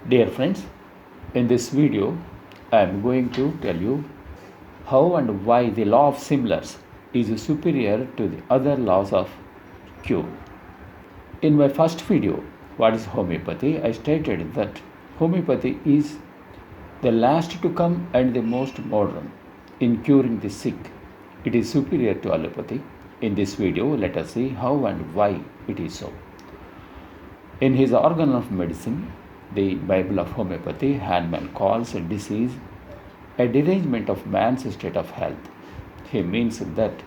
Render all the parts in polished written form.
Dear friends, in this video, I am going to tell you how and why the law of similars is superior to the other laws of cure. In my first video, What is Homeopathy? I stated that homeopathy is the last to come and the most modern in curing the sick. It is superior to allopathy. In this video, let us see how and why it is so. In his Organ of Medicine, the Bible of Homeopathy, Hahnemann calls a disease a derangement of man's state of health. He means that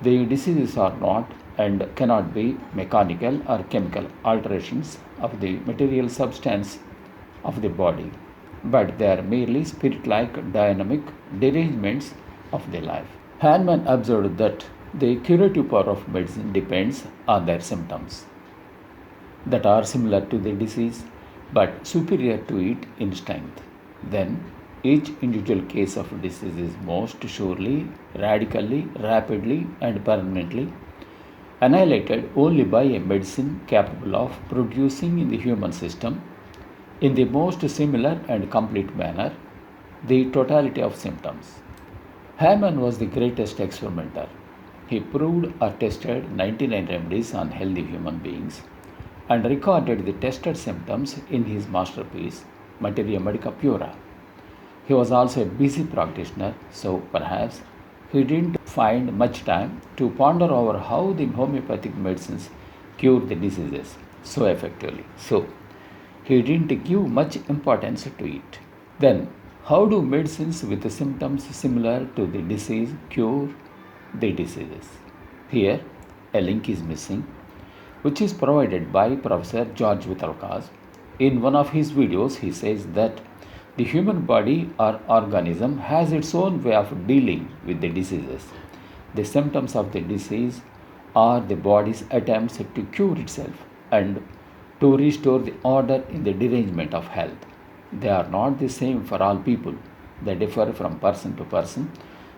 the diseases are not and cannot be mechanical or chemical alterations of the material substance of the body, but they are merely spirit-like dynamic derangements of the life. Hahnemann observed that the curative power of medicine depends on their symptoms that are similar to the disease but superior to it in strength. Then each individual case of disease is most surely, radically, rapidly, and permanently annihilated only by a medicine capable of producing in the human system, in the most similar and complete manner, the totality of symptoms. Hahnemann was the greatest experimenter. He proved or tested 99 remedies on healthy human beings and recorded the tested symptoms in his masterpiece, Materia Medica Pura. He was also a busy practitioner, so perhaps he didn't find much time to ponder over how the homeopathic medicines cure the diseases so effectively. So, he didn't give much importance to it. Then, how do medicines with the symptoms similar to the disease cure the diseases? Here, a link is missing, which is provided by Professor George Vithalkas. In one of his videos, he says that the human body or organism has its own way of dealing with the diseases. The symptoms of the disease are the body's attempts to cure itself and to restore the order in the derangement of health. They are not the same for all people. They differ from person to person.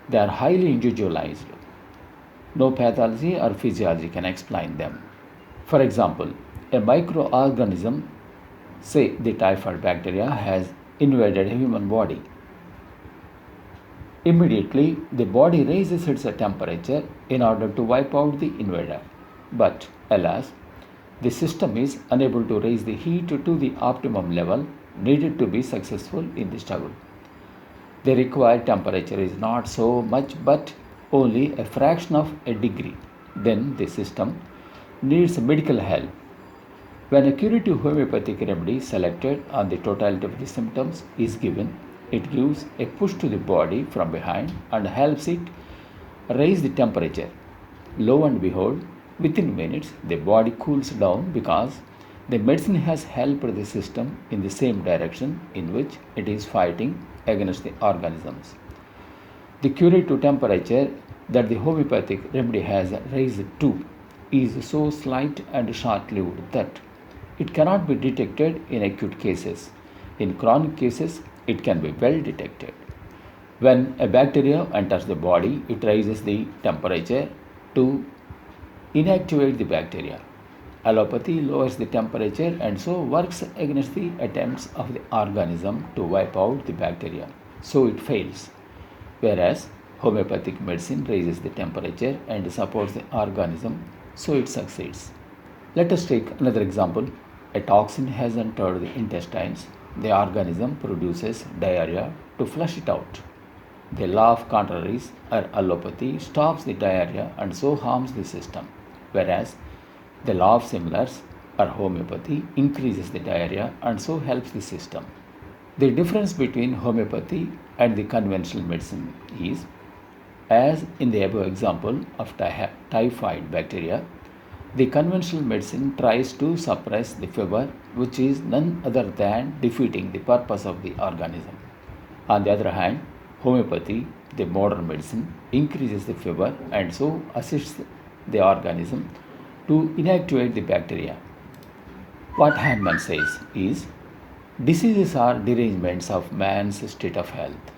They are highly individualized. No pathology or physiology can explain them. For example, a microorganism, say the typhoid bacteria, has invaded a human body. Immediately, the body raises its temperature in order to wipe out the invader. But, alas, the system is unable to raise the heat to the optimum level needed to be successful in the struggle. The required temperature is not so much but only a fraction of a degree. Then the system needs medical help. When a curative homeopathic remedy selected on the totality of the symptoms is given, it gives a push to the body from behind and helps it raise the temperature. Lo and behold, within minutes the body cools down because the medicine has helped the system in the same direction in which it is fighting against the organisms. The curative temperature that the homeopathic remedy has raised to is so slight and short-lived that it cannot be detected in acute cases. In chronic cases, it can be well detected. When a bacteria enters the body, it raises the temperature to inactivate the bacteria. Allopathy lowers the temperature and so works against the attempts of the organism to wipe out the bacteria. So it fails. Whereas homeopathic medicine raises the temperature and supports the organism, so it succeeds. Let us take another example. A toxin has entered the intestines. The organism produces diarrhea to flush it out. The law of contraries or allopathy stops the diarrhea and so harms the system, whereas the law of similars or homeopathy increases the diarrhea and so helps the system. The difference between homeopathy and the conventional medicine is, as in the above example of typhoid bacteria, the conventional medicine tries to suppress the fever, which is none other than defeating the purpose of the organism. On the other hand, homeopathy, the modern medicine, increases the fever and so assists the organism to inactivate the bacteria. What Hahnemann says is, diseases are derangements of man's state of health.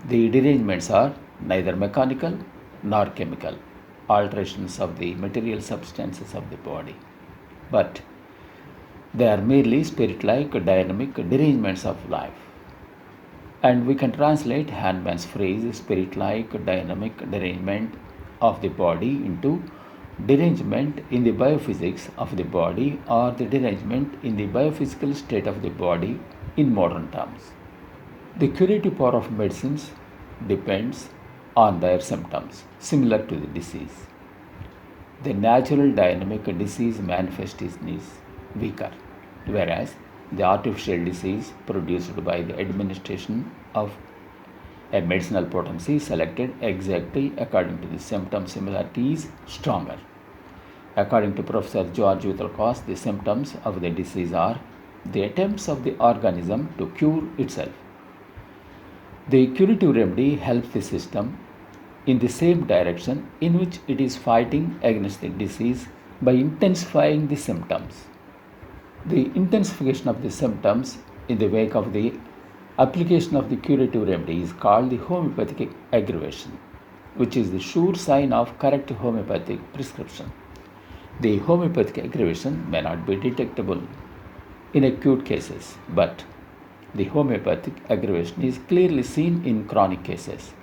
The derangements are neither mechanical nor chemical alterations of the material substances of the body, but They are merely spirit-like dynamic derangements of life. And we can translate Hahnemann's phrase spirit-like dynamic derangement of the body into derangement in the biophysics of the body or the derangement in the biophysical state of the body in modern terms. The curative power of medicines depends on their symptoms, similar to the disease. The natural dynamic disease manifestation is weaker, whereas the artificial disease produced by the administration of a medicinal potency selected exactly according to the symptom similarity is stronger. According to Professor George Utelkos, the symptoms of the disease are the attempts of the organism to cure itself. The curative remedy helps the system in the same direction in which it is fighting against the disease by intensifying the symptoms. The intensification of the symptoms in the wake of the application of the curative remedy is called the homeopathic aggravation, which is the sure sign of correct homeopathic prescription. The homeopathic aggravation may not be detectable in acute cases, but the homeopathic aggravation is clearly seen in chronic cases.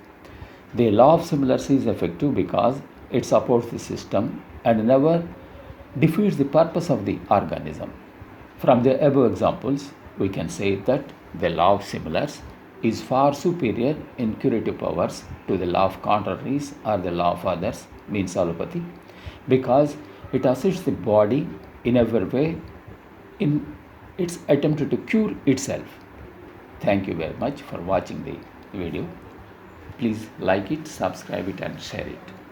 The law of similarity is effective because it supports the system and never defeats the purpose of the organism. From the above examples, we can say that the law of similars is far superior in curative powers to the law of contraries or the law of others, means allopathy, because it assists the body in every way in its attempt to cure itself. Thank you very much for watching the video. Please like it, subscribe it and share it.